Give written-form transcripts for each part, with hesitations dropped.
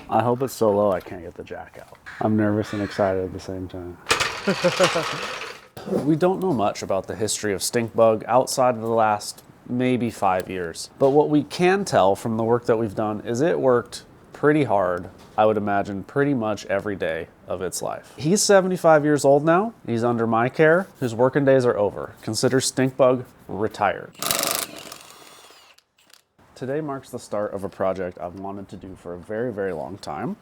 I hope it's so low I can't get the jack out. I'm nervous and excited at the same time. We don't know much about the history of Stinkbug outside of the last maybe 5 years. But what we can tell from the work that we've done is it worked pretty hard, I would imagine, pretty much every day of its life. He's 75 years old now. He's under my care. His working days are over. Consider Stinkbug retired. Today marks the start of a project I've wanted to do for a very, very long time.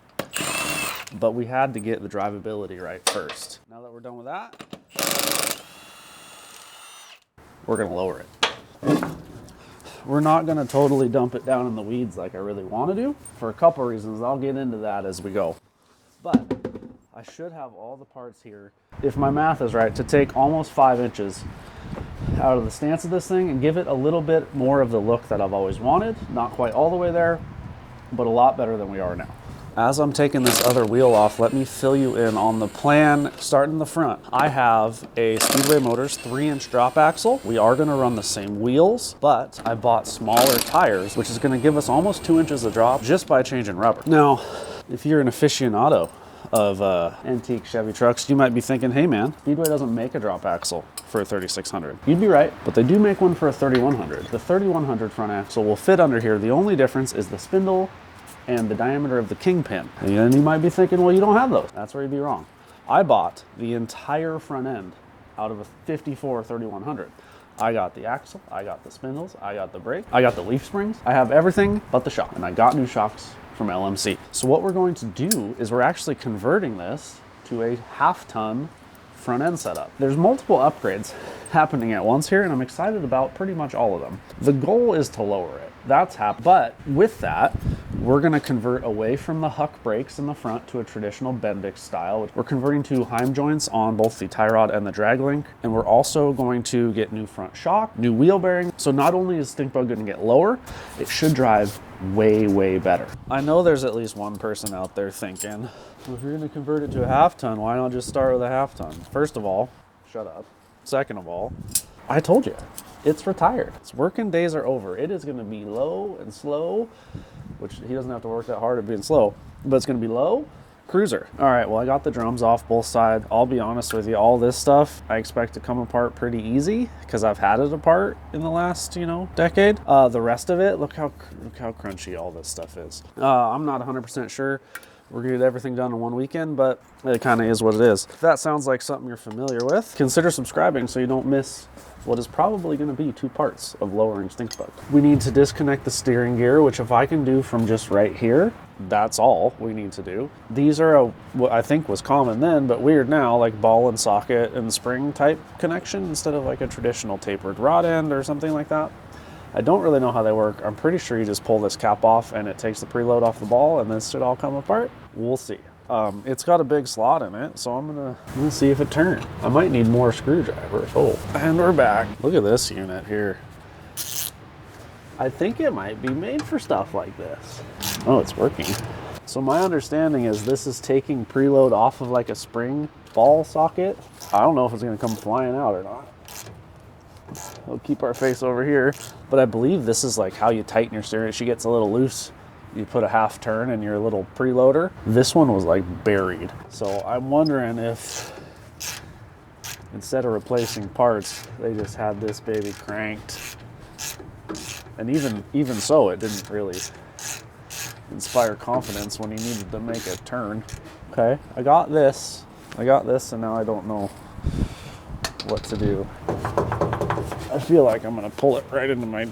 But we had to get the drivability right first. Now that we're done with that, we're gonna lower it. We're not gonna totally dump it down in the weeds like I really wanna do for a couple reasons. I'll get into that as we go. But I should have all the parts here, if my math is right, to take almost 5 inches out of the stance of this thing and give it a little bit more of the look that I've always wanted. Not quite all the way there, but a lot better than we are now. As I'm taking this other wheel off, let me fill you in on the plan starting in the front. I have a Speedway Motors 3-inch drop axle. We are gonna run the same wheels, but I bought smaller tires, which is gonna give us almost 2 inches of drop just by changing rubber. Now, if you're an aficionado of antique Chevy trucks, you might be thinking, hey man, Speedway doesn't make a drop axle for a 3600. You'd be right, but they do make one for a 3100. The 3100 front axle will fit under here. The only difference is the spindle and the diameter of the kingpin. And then you might be thinking, well, you don't have those. That's where you'd be wrong. I bought the entire front end out of a 54 3100. I got the axle, I got the spindles, I got the brake, I got the leaf springs. I have everything but the shock, and I got new shocks from LMC. So what we're going to do is we're actually converting this to a half-ton front end setup. There's multiple upgrades happening at once here, and I'm excited about pretty much all of them. The goal is to lower it. That's happening. But with that, we're gonna convert away from the Huck brakes in the front to a traditional Bendix style. We're converting to Heim joints on both the tie rod and the drag link. And we're also going to get new front shock, new wheel bearing. So not only is Stinkbug gonna get lower, it should drive way, way better. I know there's at least one person out there thinking, well, if you're gonna convert it to a half ton, why not just start with a half ton? First of all, shut up. Second of all, I told you, it's retired. Its working days are over. It is gonna be low and slow, which he doesn't have to work that hard at being slow, but it's gonna be low cruiser. All right, well, I got the drums off both sides. I'll be honest with you, all this stuff I expect to come apart pretty easy because I've had it apart in the last, decade. The rest of it, look how crunchy all this stuff is. I'm not 100% sure we're gonna get everything done in one weekend, but it kind of is what it is. If that sounds like something you're familiar with, consider subscribing so you don't miss what is probably going to be 2 parts of lowering Stinkbug. We need to disconnect the steering gear, which if I can do from just right here, that's all we need to do. These are what I think was common then, but weird now, like ball and socket and spring type connection instead of like a traditional tapered rod end or something like that. I don't really know how they work. I'm pretty sure you just pull this cap off and it takes the preload off the ball and this should all come apart. We'll see. It's got a big slot in it, so I'm gonna see if it turns. I might need more screwdrivers. Oh, and we're back. Look at this unit here. I think it might be made for stuff like this. Oh, it's working. So my understanding is this is taking preload off of like a spring ball socket. I don't know if it's gonna come flying out or not. We'll keep our face over here, but I believe this is like how you tighten your steering. She gets a little loose. You put a half turn in your little preloader. This one was like buried. So I'm wondering if instead of replacing parts, they just had this baby cranked. And even so, it didn't really inspire confidence when you needed to make a turn. Okay, I got this, and now I don't know what to do. I feel like I'm gonna pull it right into my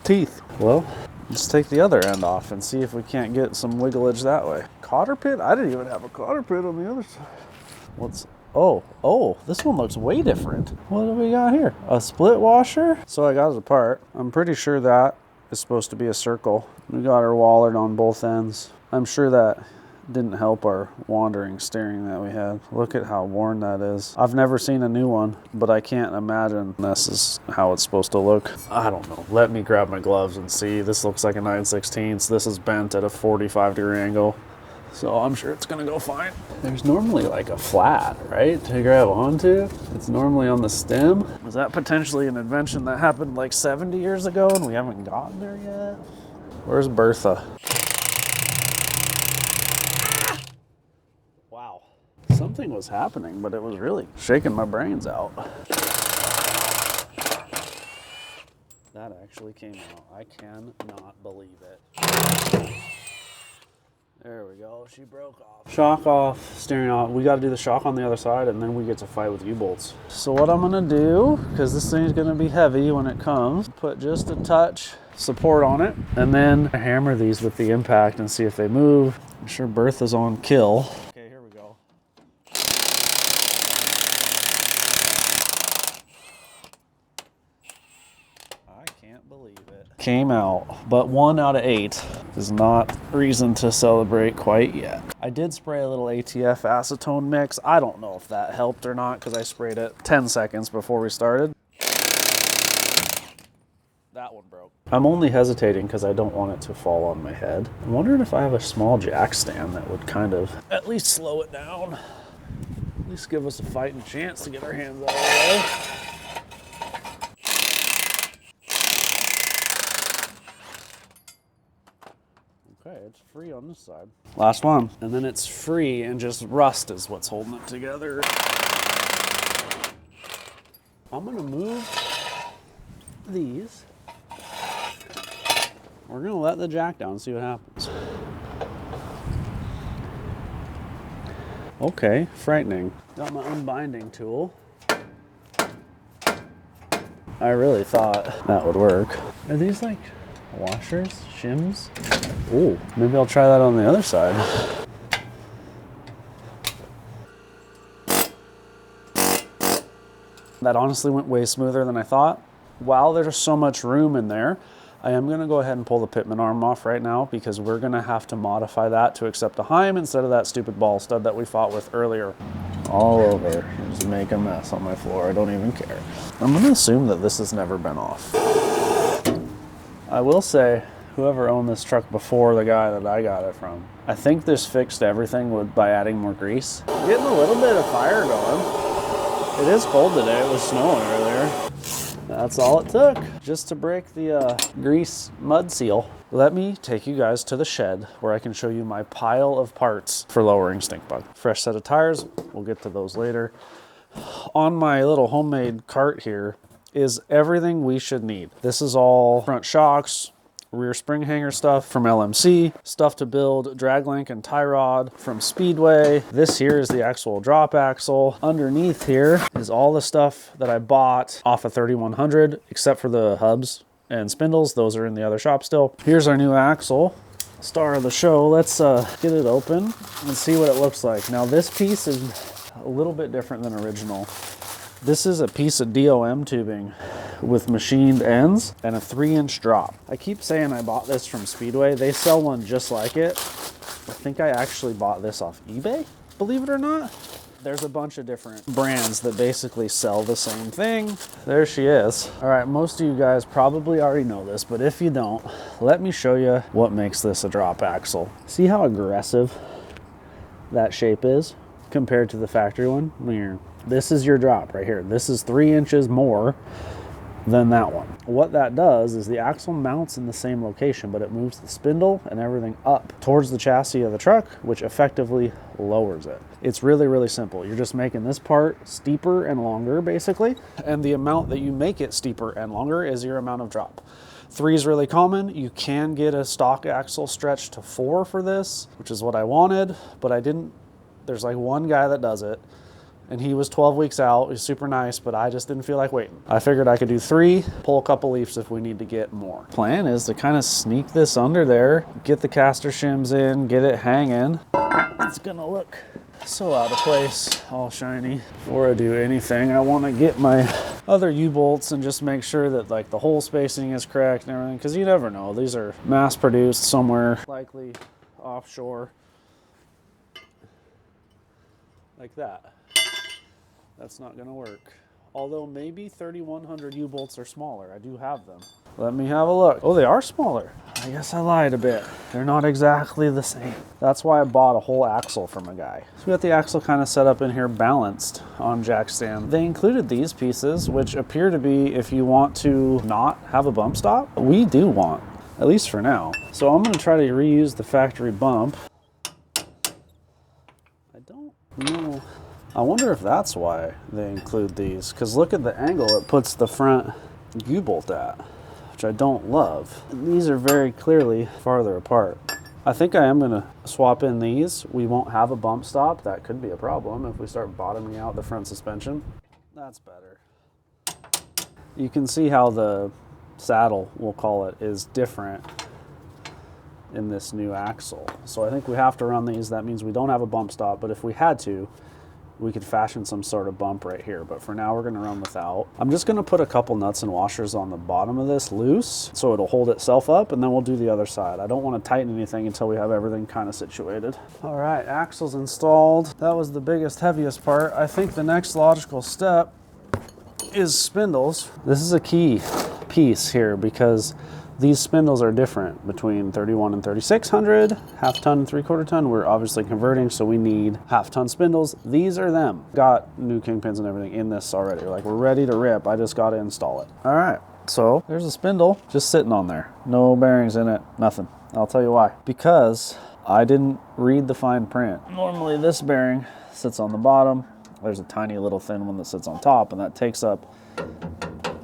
teeth. Well, let's take the other end off and see if we can't get some wigglage that way. Cotter pit? I didn't even have a cotter pit on the other side. Oh, this one looks way different. What do we got here? A split washer? So I got it apart. I'm pretty sure that is supposed to be a circle. We got our wallard on both ends. I'm sure that didn't help our wandering steering that we had. Look at how worn that is. I've never seen a new one, but I can't imagine this is how it's supposed to look. I don't know. Let me grab my gloves and see. This looks like a 9/16. This is bent at a 45-degree angle. So I'm sure it's gonna go fine. There's normally like a flat, right, to grab onto. It's normally on the stem. Was that potentially an invention that happened like 70 years ago and we haven't gotten there yet? Where's Bertha? Something was happening, but it was really shaking my brains out. That actually came out. I cannot believe it. There we go. She broke off. Shock off, steering off. We got to do the shock on the other side, and then we get to fight with U-bolts. So what I'm going to do, because this thing's going to be heavy when it comes, put just a touch support on it, and then hammer these with the impact and see if they move. I'm sure Bertha's on kill. Okay, here we go. I can't believe it. Came out, but 1 out of 8 is not reason to celebrate quite yet. I did spray a little ATF acetone mix. I don't know if that helped or not because I sprayed it 10 seconds before we started. That one broke. I'm only hesitating because I don't want it to fall on my head. I'm wondering if I have a small jack stand that would kind of at least slow it down. At least give us a fighting chance to get our hands out of the way. Okay, it's free on this side. Last one. And then it's free and just rust is what's holding it together. I'm gonna move these. We're gonna let the jack down and see what happens. Okay, frightening. Got my unbinding tool. I really thought that would work. Are these like washers, shims? Ooh, maybe I'll try that on the other side. That honestly went way smoother than I thought. While there's so much room in there, I am gonna go ahead and pull the pitman arm off right now because we're gonna have to modify that to accept a Heim instead of that stupid ball stud that we fought with earlier. All over, just make a mess on my floor, I don't even care. I'm gonna assume that this has never been off. I will say, whoever owned this truck before the guy that I got it from, I think this fixed everything by adding more grease. Getting a little bit of fire going. It is cold today, it was snowing earlier. That's all it took, just to break the grease mud seal. Let me take you guys to the shed where I can show you my pile of parts for lowering Stinkbug. Fresh set of tires, we'll get to those later. On my little homemade cart here is everything we should need. This is all front shocks, rear spring hanger stuff from LMC, stuff to build drag link and tie rod from Speedway. This here is the actual drop axle. Underneath here is all the stuff that I bought off of 3100, except for the hubs and spindles. Those are in the other shop still. Here's our new axle, star of the show. Let's get it open and see what it looks like. Now this piece is a little bit different than original. This is a piece of DOM tubing with machined ends and a 3-inch drop. I keep saying I bought this from Speedway. They sell one just like it. I think I actually bought this off eBay, believe it or not. There's a bunch of different brands that basically sell the same thing. There she is. All right, most of you guys probably already know this, but if you don't, let me show you what makes this a drop axle. See how aggressive that shape is compared to the factory one? Here. This is your drop right here. This is 3 inches more than that one. What that does is the axle mounts in the same location, but it moves the spindle and everything up towards the chassis of the truck, which effectively lowers it. It's really, really simple. You're just making this part steeper and longer, basically, and the amount that you make it steeper and longer is your amount of drop. 3 is really common. You can get a stock axle stretch to 4 for this, which is what I wanted, but I didn't. There's like one guy that does it, and he was 12 weeks out. He's super nice, but I just didn't feel like waiting. I figured I could do 3, pull a couple leaves if we need to get more. Plan is to kind of sneak this under there, get the caster shims in, get it hanging. It's gonna look so out of place, all shiny. Before I do anything, I want to get my other U-bolts and just make sure that like the hole spacing is correct and everything, because you never know. These are mass produced somewhere, likely offshore, like that. That's not gonna work. Although maybe 3100 U-bolts are smaller. I do have them. Let me have a look. Oh, they are smaller. I guess I lied a bit. They're not exactly the same. That's why I bought a whole axle from a guy. So we got the axle kind of set up in here balanced on jack stand. They included these pieces, which appear to be if you want to not have a bump stop. We do want, at least for now. So I'm gonna try to reuse the factory bump. I don't know. I wonder if that's why they include these, because look at the angle it puts the front U-bolt at, which I don't love. And these are very clearly farther apart. I think I am gonna swap in these. We won't have a bump stop. That could be a problem if we start bottoming out the front suspension. That's better. You can see how the saddle, we'll call it, is different in this new axle. So I think we have to run these. That means we don't have a bump stop, but if we had to, we could fashion some sort of bump right here, but for now we're gonna run without. I'm just gonna put a couple nuts and washers on the bottom of this loose so it'll hold itself up, and then we'll do the other side. I don't wanna tighten anything until we have everything kind of situated. All right, axle's installed. That was the biggest, heaviest part. I think the next logical step is spindles. This is a key piece here because these spindles are different between 31 and 3600, half ton and 3/4 ton. We're obviously converting, so we need half ton spindles. These are them. Got new kingpins and everything in this already. Like, we're ready to rip. I just got to install it. All right, so there's a spindle just sitting on there. No bearings in it, nothing. I'll tell you why. Because I didn't read the fine print. Normally this bearing sits on the bottom. There's a tiny little thin one that sits on top, and that takes up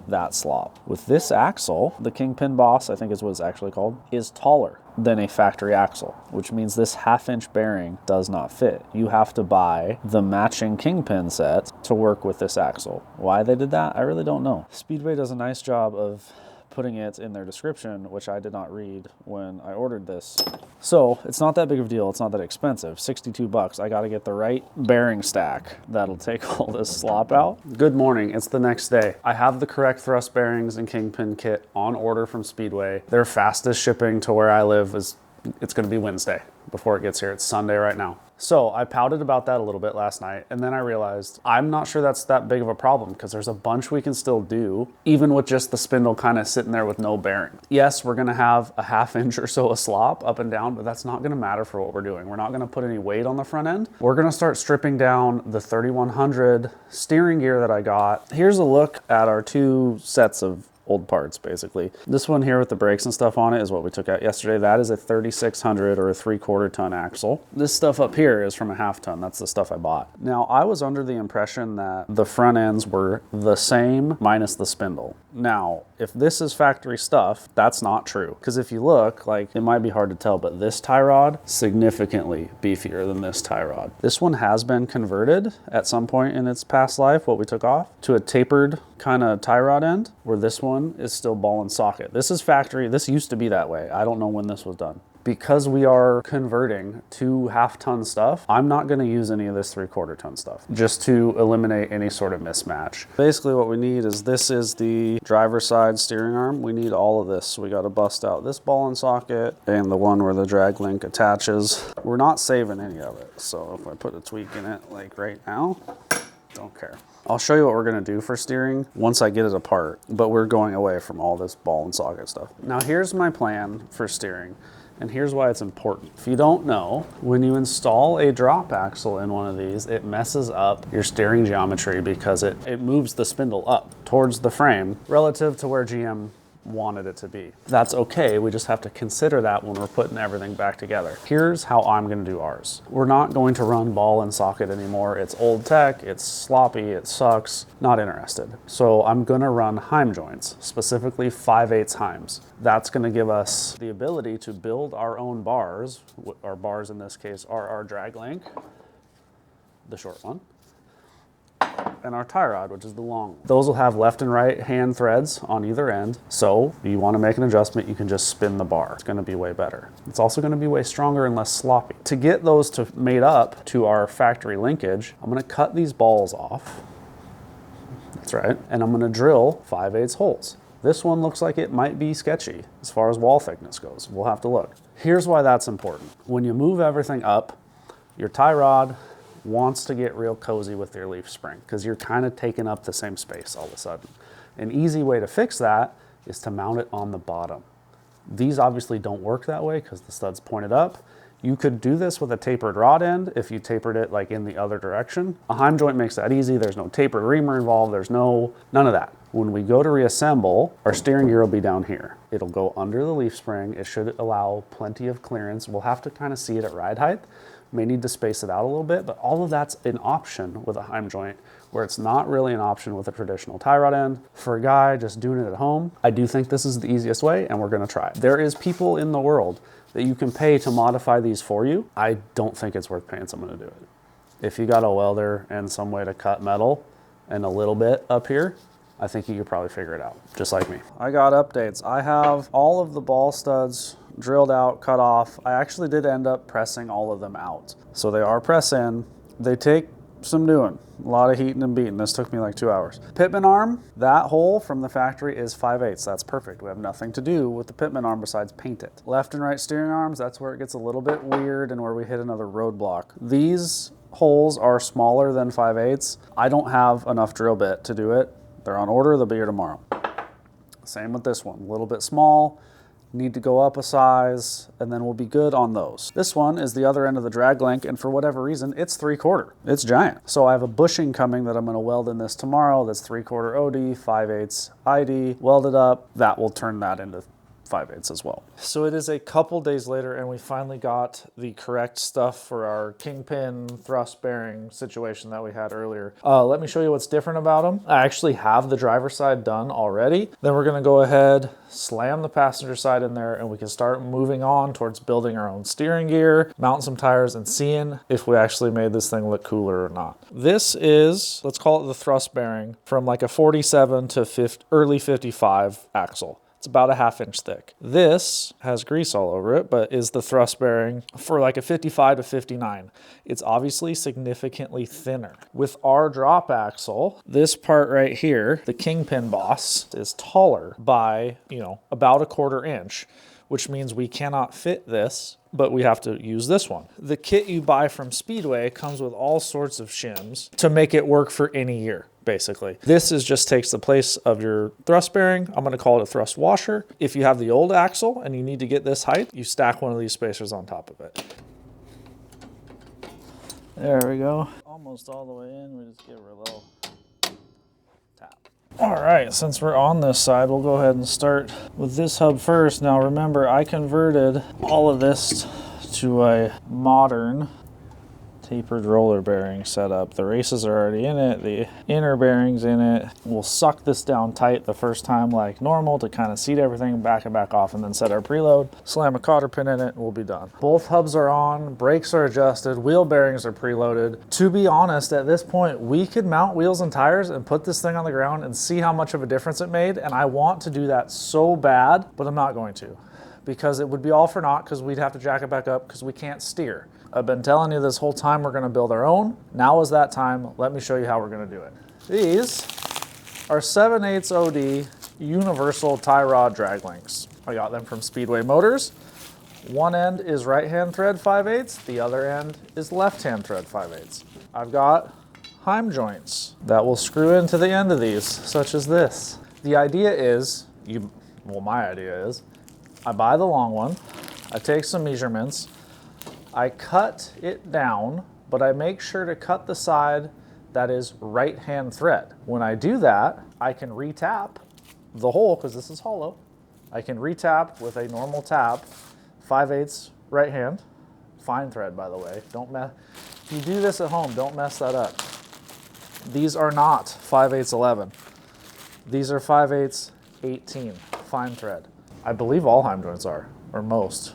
that slot. With this axle, the Kingpin Boss, I think is what it's actually called, is taller than a factory axle, which means this 1/2-inch bearing does not fit. You have to buy the matching Kingpin set to work with this axle. Why they did that, I really don't know. Speedway does a nice job of putting it in their description, which I did not read when I ordered this. So it's not that big of a deal. It's not that expensive. 62 bucks. I got to get the right bearing stack that'll take all this slop out. Good morning. It's the next day. I have the correct thrust bearings and Kingpin kit on order from Speedway. Their fastest shipping to where I live is, it's going to be Wednesday before it gets here. It's Sunday right now. So I pouted about that a little bit last night, and then I realized I'm not sure that's that big of a problem because there's a bunch we can still do, even with just the spindle kind of sitting there with no bearing. Yes, we're gonna have a 1/2 inch or so of slop up and down, but that's not gonna matter for what we're doing. We're not gonna put any weight on the front end. We're gonna start stripping down the 3100 steering gear that I got. Here's a look at our two sets of old parts, basically. This one here with the brakes and stuff on it is what we took out yesterday. That is a 3600 or a 3/4 ton axle. This stuff up here is from a 1/2 ton. That's the stuff I bought. Now, I was under the impression that the front ends were the same minus the spindle. Now, if this is factory stuff, that's not true. Because if you look, like, it might be hard to tell, but this tie rod, significantly beefier than this tie rod. This one has been converted at some point in its past life, what we took off, to a tapered kind of tie rod end, where this one is still ball and socket. This is factory. This used to be that way. I don't know when this was done. Because we are converting to 1/2 ton stuff, I'm not going to use any of this 3/4 ton stuff just to eliminate any sort of mismatch. Basically what we need is, this is the driver's side steering arm. We need all of this. So we got to bust out this ball and socket and the one where the drag link attaches. We're not saving any of it. So if I put a tweak in it like right now, don't care. I'll show you what we're gonna do for steering once I get it apart, but we're going away from all this ball and socket stuff. Now here's my plan for steering, and here's why it's important. If you don't know, when you install a drop axle in one of these, it messes up your steering geometry because it moves the spindle up towards the frame relative to where GM wanted it to be. That's okay, we just have to consider that when we're putting everything back together. Here's how I'm gonna do ours. We're not going to run ball and socket anymore. It's old tech, it's sloppy, it sucks, not interested. So I'm gonna run Heim joints, specifically 5/8 Heims. That's gonna give us the ability to build our own bars. Our bars in this case are our drag link, the short one, and our tie rod, which is the long one. Those will have left and right hand threads on either end. So if you want to make an adjustment, you can just spin the bar. It's going to be way better. It's also going to be way stronger and less sloppy. To get those to made up to our factory linkage, I'm going to cut these balls off. That's right. And I'm going to drill 5/8 holes. This one looks like it might be sketchy as far as wall thickness goes. We'll have to look. Here's why that's important. When you move everything up, your tie rod wants to get real cozy with your leaf spring because you're kind of taking up the same space all of a sudden. An easy way to fix that is to mount it on the bottom. These obviously don't work that way because the stud's pointed up. You could do this with a tapered rod end if you tapered it like in the other direction. A Heim joint makes that easy. There's no tapered reamer involved. There's none of that. When we go to reassemble, our steering gear will be down here. It'll go under the leaf spring. It should allow plenty of clearance. We'll have to kind of see it at ride height, May need to space it out a little bit, but all of that's an option with a Heim joint, where it's not really an option with a traditional tie rod end. For a guy just doing it at home, I do think this is the easiest way, and we're gonna try it. There is people in the world that you can pay to modify these for you. I don't think it's worth paying someone to do it. If you got a welder and some way to cut metal and a little bit up here, I think you could probably figure it out, just like me. I got updates. I have all of the ball studs drilled out, cut off. I actually did end up pressing all of them out. So they are press in. They take some doing. A lot of heating and beating. This took me like 2 hours. Pitman arm, that hole from the factory is 5/8. That's perfect. We have nothing to do with the pitman arm besides paint it. Left and right steering arms, that's where it gets a little bit weird and where we hit another roadblock. These holes are smaller than 5/8. I don't have enough drill bit to do it. They're on order, they'll be here tomorrow. Same with this one, a little bit small. Need to go up a size, and then we'll be good on those. This one is the other end of the drag link, and for whatever reason, it's 3/4. It's giant. So I have a bushing coming that I'm gonna weld in this tomorrow. That's 3/4 OD, 5/8 ID. Weld it up, that will turn that into 5/8 as well. So it is a couple days later, and we finally got the correct stuff for our kingpin thrust bearing situation that we had earlier. Let me show you what's different about them. I actually have the driver's side done already. Then we're gonna go ahead, slam the passenger side in there, and we can start moving on towards building our own steering gear, mounting some tires, and seeing if we actually made this thing look cooler or not. This is, let's call it the thrust bearing, from like a 47 to early 55 axle. It's about a 1/2 inch thick. This has grease all over it, but is the thrust bearing for like a 55 to 59. It's obviously significantly thinner. With our drop axle, this part right here, the kingpin boss, is taller by, about a 1/4 inch, which means we cannot fit this, but we have to use this one. The kit you buy from Speedway comes with all sorts of shims to make it work for any year, basically. This just takes the place of your thrust bearing. I'm gonna call it a thrust washer. If you have the old axle and you need to get this height, you stack one of these spacers on top of it. There we go. Almost all the way in, we just give her a little tap. All right, since we're on this side, we'll go ahead and start with this hub first. Now remember, I converted all of this to a modern tapered roller bearing setup. The races are already in it, the inner bearings in it. We'll suck this down tight the first time like normal to kind of seat everything, back and back off, and then set our preload. Slam a cotter pin in it, and we'll be done. Both hubs are on, brakes are adjusted, wheel bearings are preloaded. To be honest, at this point, we could mount wheels and tires and put this thing on the ground and see how much of a difference it made, and I want to do that so bad, but I'm not going to, because it would be all for naught, because we'd have to jack it back up because we can't steer. I've been telling you this whole time we're gonna build our own. Now is that time. Let me show you how we're gonna do it. These are 7/8 OD universal tie rod drag links. I got them from Speedway Motors. One end is right-hand thread 5/8, the other end is left-hand thread 5/8. I've got Heim joints that will screw into the end of these, such as this. The idea is, my idea is, I buy the long one, I take some measurements, I cut it down, but I make sure to cut the side that is right-hand thread. When I do that, I can retap the hole, because this is hollow. I can retap with a normal tap, 5/8 right hand, fine thread by the way. If you do this at home, don't mess that up. These are not 5/8 11. These are 5/8 18, fine thread. I believe all Heim joints are, or most.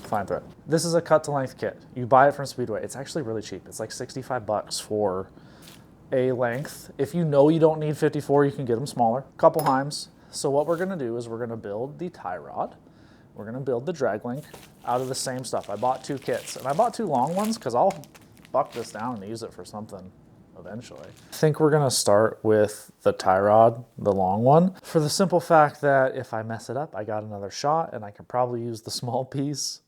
Fine thread. This is a cut to length kit. You buy it from Speedway. It's actually really cheap. It's like 65 bucks for a length. If you know you don't need 54, you can get them smaller. Couple Heims. So what we're gonna do is we're gonna build the tie rod. We're gonna build the drag link out of the same stuff. I bought 2 kits, and I bought 2 long ones because I'll buck this down and use it for something eventually. I think we're gonna start with the tie rod, the long one, for the simple fact that if I mess it up, I got another shot, and I can probably use the small piece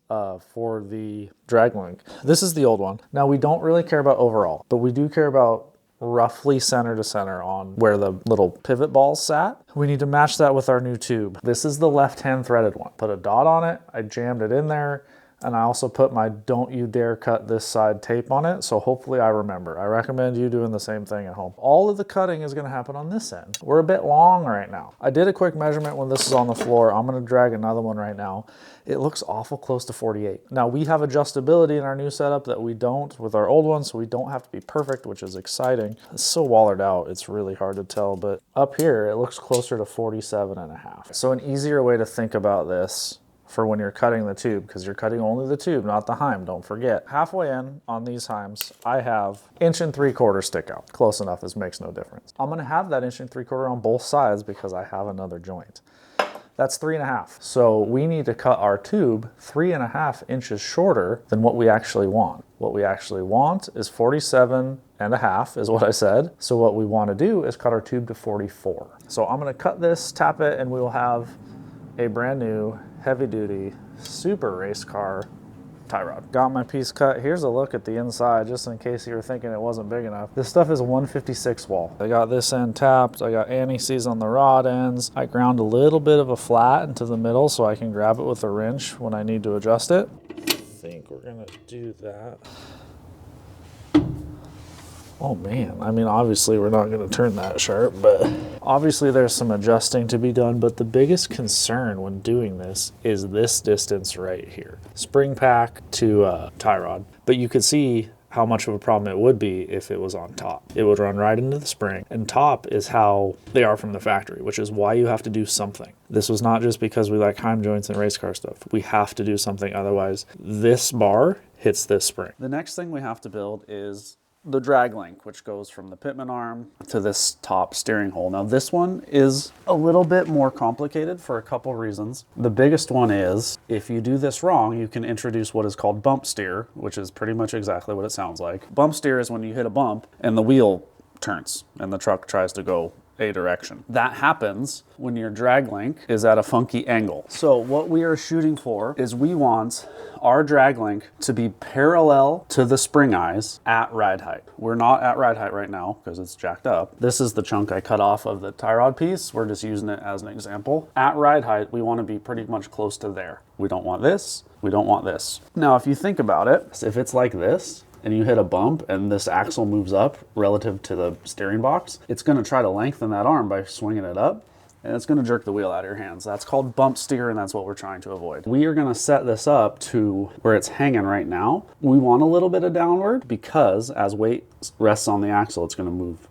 for the drag link. This is the old one. Now, we don't really care about overall, but we do care about roughly center to center on where the little pivot balls sat. We need to match that with our new tube. This is the left-hand threaded one. Put a dot on it, I jammed it in there, And I also put my don't you dare cut this side tape on it, so hopefully I remember. I recommend you doing the same thing at home. All of the cutting is gonna happen on this end. We're a bit long right now. I did a quick measurement when this is on the floor. I'm gonna drag another one right now. It looks awful close to 48. Now we have adjustability in our new setup that we don't with our old one, so we don't have to be perfect, which is exciting. It's so wallered out, it's really hard to tell, but up here it looks closer to 47.5. So an easier way to think about this for when you're cutting the tube, because you're cutting only the tube, not the heim, don't forget. Halfway in on these heims, I have 1 3/4 stick out. Close enough, this makes no difference. I'm gonna have that 1 3/4 on both sides because I have another joint. That's 3.5. So we need to cut our tube 3.5 inches shorter than what we actually want. What we actually want is 47.5 is what I said. So what we want to do is cut our tube to 44. So I'm going to cut this, tap it, and we will have a brand new heavy duty super race car tie rod. Got my piece cut. Here's a look at the inside, just in case you were thinking it wasn't big enough. This stuff is 156 wall. I got this end tapped. I got anti-seize on the rod ends. I ground a little bit of a flat into the middle so I can grab it with a wrench when I need to adjust it. I think we're gonna do that. Oh man, I mean, obviously we're not gonna turn that sharp, but obviously there's some adjusting to be done, but the biggest concern when doing this is this distance right here. Spring pack to tie rod. But you could see how much of a problem it would be if it was on top. It would run right into the spring, and top is how they are from the factory, which is why you have to do something. This was not just because we like heim joints and race car stuff. We have to do something, otherwise this bar hits this spring. The next thing we have to build is the drag link, which goes from the pitman arm to this top steering hole. Now this one is a little bit more complicated for a couple reasons. The biggest one is if you do this wrong, you can introduce what is called bump steer, which is pretty much exactly what it sounds like. Bump steer is when you hit a bump and the wheel turns and the truck tries to go a direction. That happens when your drag link is at a funky angle. So what we are shooting for is we want our drag link to be parallel to the spring eyes at ride height. We're not at ride height right now because it's jacked up. This is the chunk I cut off of the tie rod piece. We're just using it as an example. At ride height, we want to be pretty much close to there. We don't want this. We don't want this. Now, if you think about it, if it's like this, and you hit a bump and this axle moves up relative to the steering box, it's gonna try to lengthen that arm by swinging it up, and it's gonna jerk the wheel out of your hands. That's called bump steer, and that's what we're trying to avoid. We are gonna set this up to where it's hanging right now. We want a little bit of downward because as weight rests on the axle, it's gonna move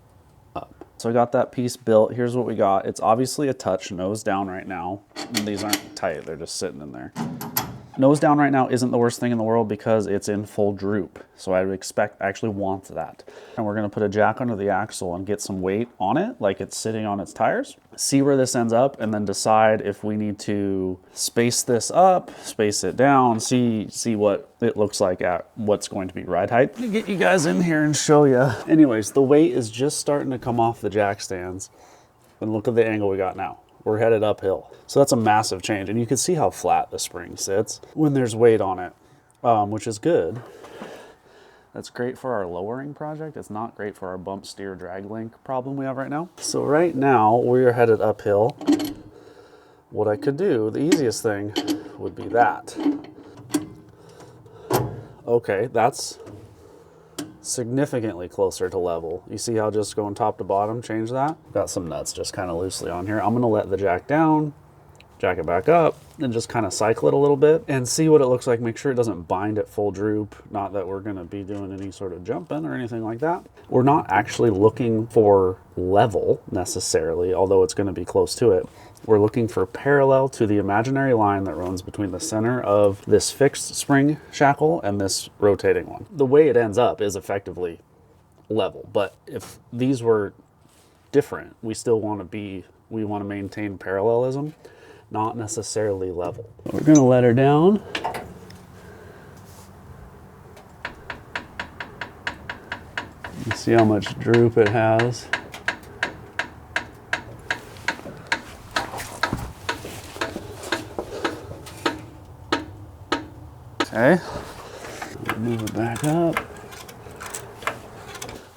up. So I got that piece built. Here's what we got. It's obviously a touch nose down right now. These aren't tight, they're just sitting in there. Nose down right now isn't the worst thing in the world because it's in full droop. So I would expect, I actually want that. And we're gonna put a jack under the axle and get some weight on it, like it's sitting on its tires. See where this ends up and then decide if we need to space this up, space it down, see what it looks like at what's going to be ride height. Let me get you guys in here and show you. Anyways, the weight is just starting to come off the jack stands. And look at the angle we got now. We're headed uphill. So that's a massive change. And you can see how flat the spring sits when there's weight on it, which is good. That's great for our lowering project. It's not great for our bump steer drag link problem we have right now. So right now we're headed uphill. What I could do, the easiest thing would be that. Okay, that's significantly closer to level. You see how just going top to bottom changed that? Got some nuts just kind of loosely on here. I'm gonna let the jack down, jack it back up, and just kind of cycle it a little bit and see what it looks like. Make sure it doesn't bind at full droop. Not that we're gonna be doing any sort of jumping or anything like that. We're not actually looking for level necessarily, although it's gonna be close to it. We're looking for parallel to the imaginary line that runs between the center of this fixed spring shackle and this rotating one. The way it ends up is effectively level, but if these were different, we still want to maintain parallelism, not necessarily level. We're gonna let her down. You see how much droop it has. Okay, move it back up.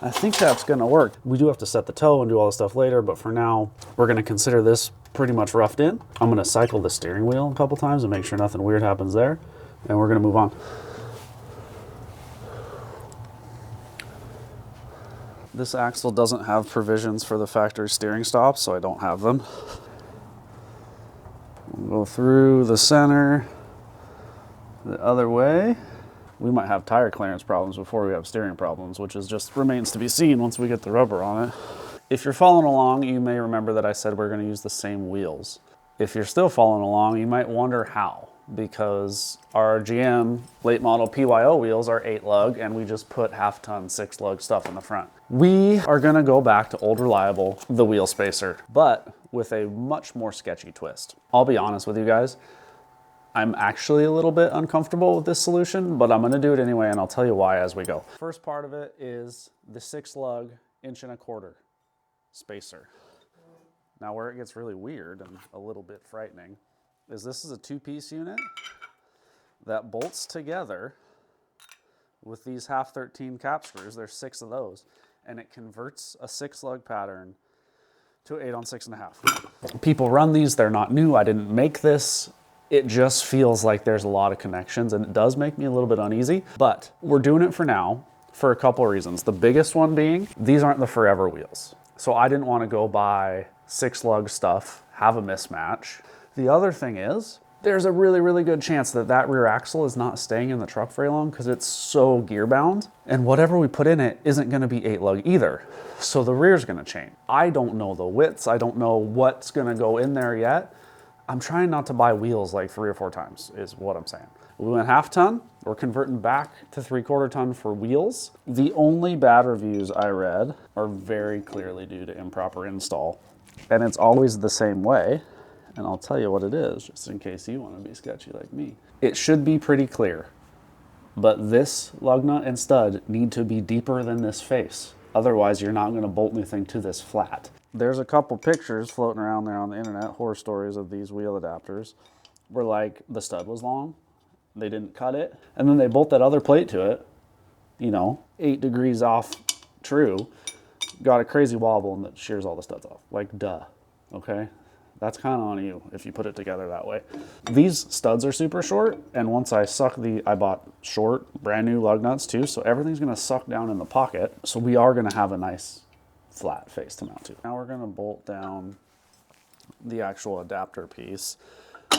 I think that's gonna work. We do have to set the toe and do all this stuff later, but for now, we're gonna consider this pretty much roughed in. I'm gonna cycle the steering wheel a couple times and make sure nothing weird happens there. and we're gonna move on. This axle doesn't have provisions for the factory steering stops, so I don't have them. We'll go through the center, the other way. We might have tire clearance problems before we have steering problems, which is just remains to be seen once we get the rubber on it. If you're following along, you may remember that I said we're gonna use the same wheels. If you're still following along, you might wonder how, because our GM late model PYO wheels are 8 lug and we just put half-ton 6 lug stuff in the front. We are gonna go back to old reliable, the wheel spacer, but with a much more sketchy twist. I'll be honest with you guys, I'm actually a little bit uncomfortable with this solution, but I'm gonna do it anyway and I'll tell you why as we go. First part of it is the 6 lug 1.25 inch spacer. Now where it gets really weird and a little bit frightening is this is a 2-piece unit that bolts together with these 1/2-13 cap screws. There's 6 of those, and it converts a 6 lug pattern to 8 on 6.5. People run these, they're not new. I didn't make this. It just feels like there's a lot of connections and it does make me a little bit uneasy, but we're doing it for now for a couple of reasons. The biggest one being these aren't the forever wheels. So I didn't want to go buy 6 lug stuff, have a mismatch. The other thing is, there's a really, really good chance that that rear axle is not staying in the truck very long because it's so gear bound, and whatever we put in it isn't going to be 8 lug either. So the rear's going to change. I don't know the widths. I don't know what's going to go in there yet. I'm trying not to buy wheels like 3 or 4 times is what I'm saying. We went 1/2 ton. We're converting back to 3/4 ton for wheels. The only bad reviews I read are very clearly due to improper install. And it's always the same way. And I'll tell you what it is, just in case you want to be sketchy like me. It should be pretty clear, but this lug nut and stud need to be deeper than this face. Otherwise, you're not going to bolt anything to this flat. There's a couple pictures floating around there on the internet, horror stories of these wheel adapters, where like the stud was long, they didn't cut it, and then they bolt that other plate to it, you know, 8 degrees off true, got a crazy wobble and that shears all the studs off. Like, duh, okay? That's kind of on you if you put it together that way. These studs are super short, and once I bought short, brand new lug nuts too, so everything's gonna suck down in the pocket, so we are gonna have a nice flat face to mount to. Now we're gonna bolt down the actual adapter piece,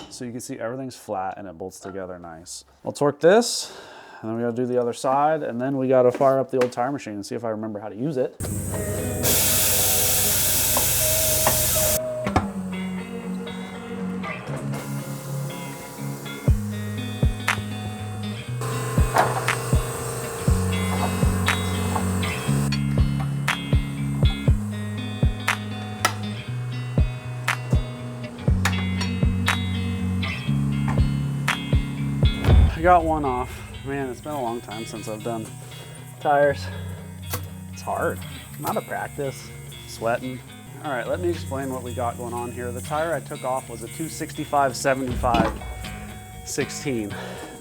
so you can see everything's flat and it bolts together nice. I'll torque this, and then we gotta do the other side, and then we gotta fire up the old tire machine and see if I remember how to use it. I got one off. Man, it's been a long time since I've done tires. It's hard. I'm out of practice. Sweating. All right, let me explain what we got going on here. The tire I took off was a 265/75/16.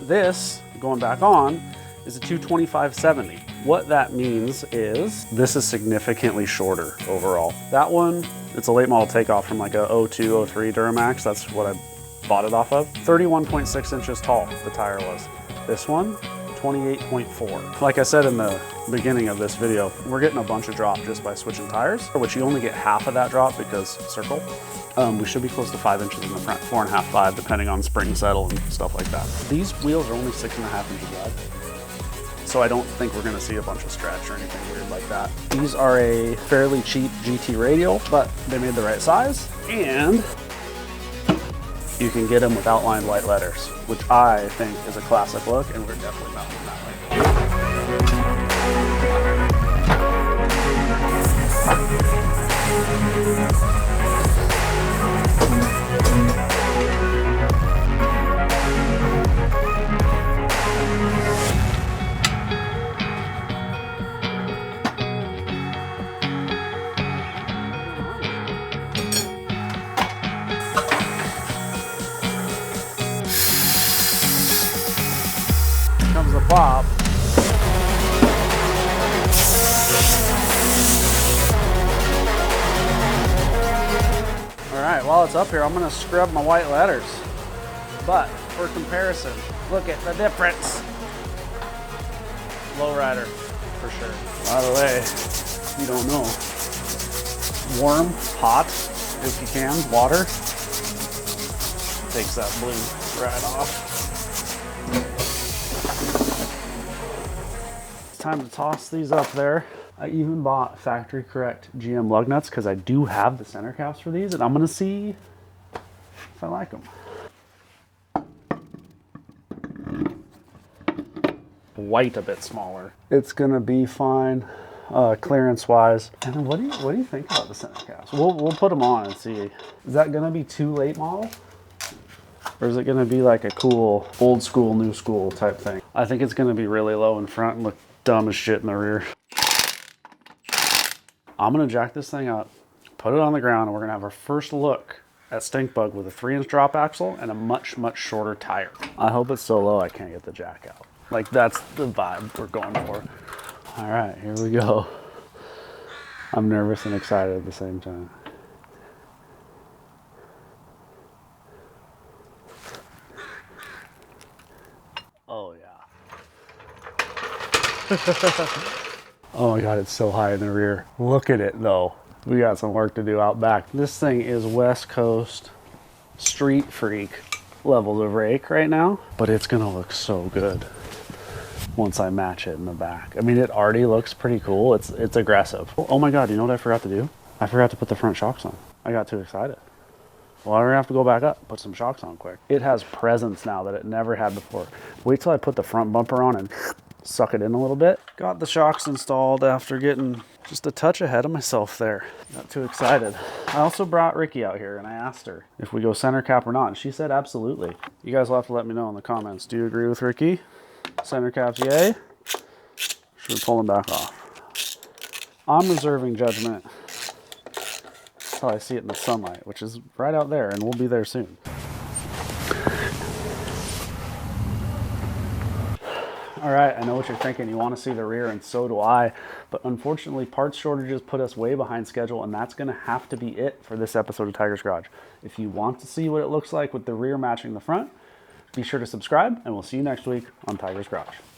This, going back on, is a 225/70. What that means is this is significantly shorter overall. That one, it's a late model takeoff from like a 02, 03 Duramax. That's what I bought it off of. 31.6 inches tall, the tire was. This one, 28.4. Like I said in the beginning of this video, we're getting a bunch of drop just by switching tires, which you only get half of that drop because circle. We should be close to 5 inches in the front, 4.5, 5, depending on spring settle and stuff like that. These wheels are only 6.5 inches wide, so I don't think we're gonna see a bunch of stretch or anything weird like that. These are a fairly cheap GT radial, but they made the right size, and you can get them with outlined white letters, which I think is a classic look, and we're definitely mounting that way. Comes the pop. All right, while it's up here, I'm gonna scrub my white letters. But for comparison, Look at the difference. Lowrider, for sure. By the way, if you don't know, warm, hot, if you can, water, takes that blue right off. It's time to toss these up there. I even bought factory correct GM lug nuts because I do have the center caps for these, and I'm gonna see if I like them. White a bit smaller. It's gonna be fine, clearance wise. And what do you think about the center caps? We'll put them on and see. Is that gonna be too late model? Or is it gonna be like a cool old school, new school type thing? I think it's gonna be really low in front and look dumb as shit in the rear. I'm gonna jack this thing up, put it on the ground, and we're gonna have our first look at Stinkbug with a 3-inch drop axle and a much, much shorter tire. I hope it's so low I can't get the jack out. Like, that's the vibe we're going for. All right, here we go. I'm nervous and excited at the same time. Oh, yeah. Oh my God, it's so high in the rear. Look at it though. We got some work to do out back. This thing is West Coast street freak levels of rake right now, but it's gonna look so good once I match it in the back. I mean, it already looks pretty cool. It's aggressive. Oh my God, you know what I forgot to do? I forgot to put the front shocks on. I got too excited. Well, I'm gonna have to go back up, put some shocks on quick. It has presence now that it never had before. Wait till I put the front bumper on and suck it in a little bit. Got the shocks installed after getting just a touch ahead of myself there. Got too excited. I also brought Ricky out here and I asked her if we go center cap or not, and she said absolutely. You guys will have to let me know in the comments. Do you agree with Ricky? Center caps, yay? Should we pull them back off? I'm reserving judgment until I see it in the sunlight, which is right out there, and we'll be there soon. All right, I know what you're thinking. You want to see the rear, and so do I. But unfortunately, parts shortages put us way behind schedule, and that's going to have to be it for this episode of Tiger's Garage. If you want to see what it looks like with the rear matching the front, be sure to subscribe, and we'll see you next week on Tiger's Garage.